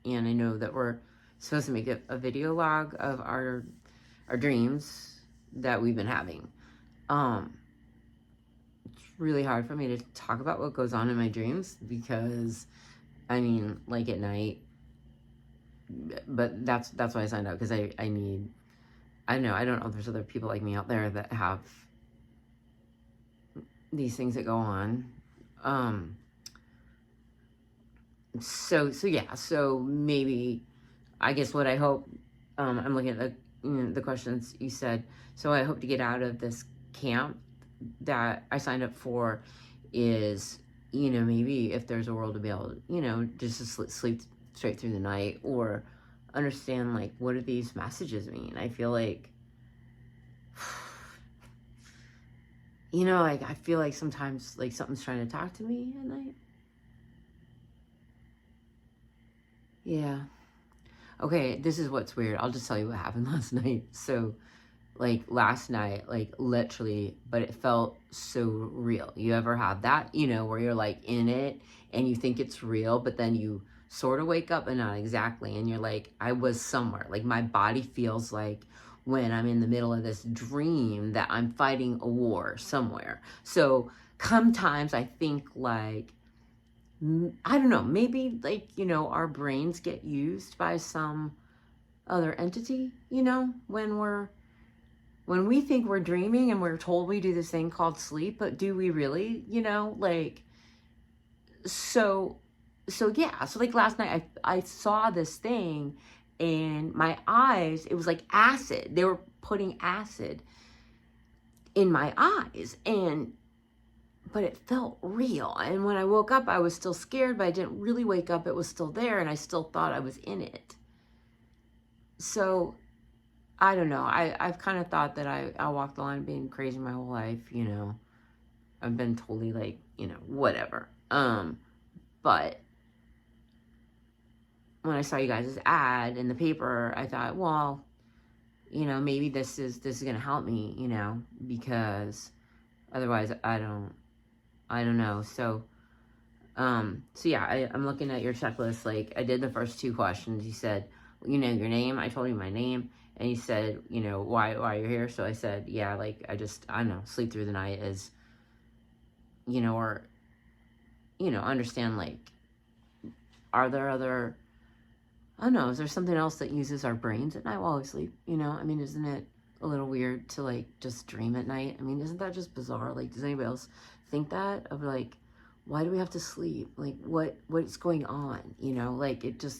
and I know that we're supposed to make a video log of our dreams that we've been having. It's really hard for me to talk about what goes on in my dreams because, I mean, like at night, but that's why I signed up, because I need, I don't know if there's other people like me out there that have these things that go on. So yeah, so maybe, I guess what I hope, I'm looking at the questions you said. So I hope to get out of this camp that I signed up for is, maybe if there's a world to be able to, just to sleep straight through the night, or understand, like, what do these messages mean? I feel like, like, I feel like sometimes, like, something's trying to talk to me at night. Yeah. Okay, this is what's weird. I'll just tell you what happened last night. So, like, last night, like, literally, but it felt so real. You ever have that, where you're, like, in it and you think it's real, but then you sort of wake up and not exactly, and you're like, I was somewhere. Like, my body feels like when I'm in the middle of this dream that I'm fighting a war somewhere. So, sometimes I think, like, I don't know, maybe, like, our brains get used by some other entity, when we think we're dreaming and we're told we do this thing called sleep, but do we really, like, so yeah. So, like, last night I saw this thing, and my eyes, it was like acid. They were putting acid in my eyes, but it felt real. And when I woke up, I was still scared, but I didn't really wake up. It was still there, and I still thought I was in it. So, I don't know. I've kind of thought that I walked the line being crazy my whole life, I've been totally, like, whatever. But when I saw you guys' ad in the paper, I thought, well, maybe this is going to help me, because otherwise I don't know. So, yeah, I'm looking at your checklist. Like, I did the first 2 questions. You said, your name. I told you my name. And you said, why you're here. So I said, yeah, like, I don't know, sleep through the night is, or, understand, like, are there other, I don't know, is there something else that uses our brains at night while we sleep? I mean, isn't it a little weird to, like, just dream at night? I mean, isn't that just bizarre? Like, does anybody else think that? Of, like, why do we have to sleep? Like, what's going on? Like, it just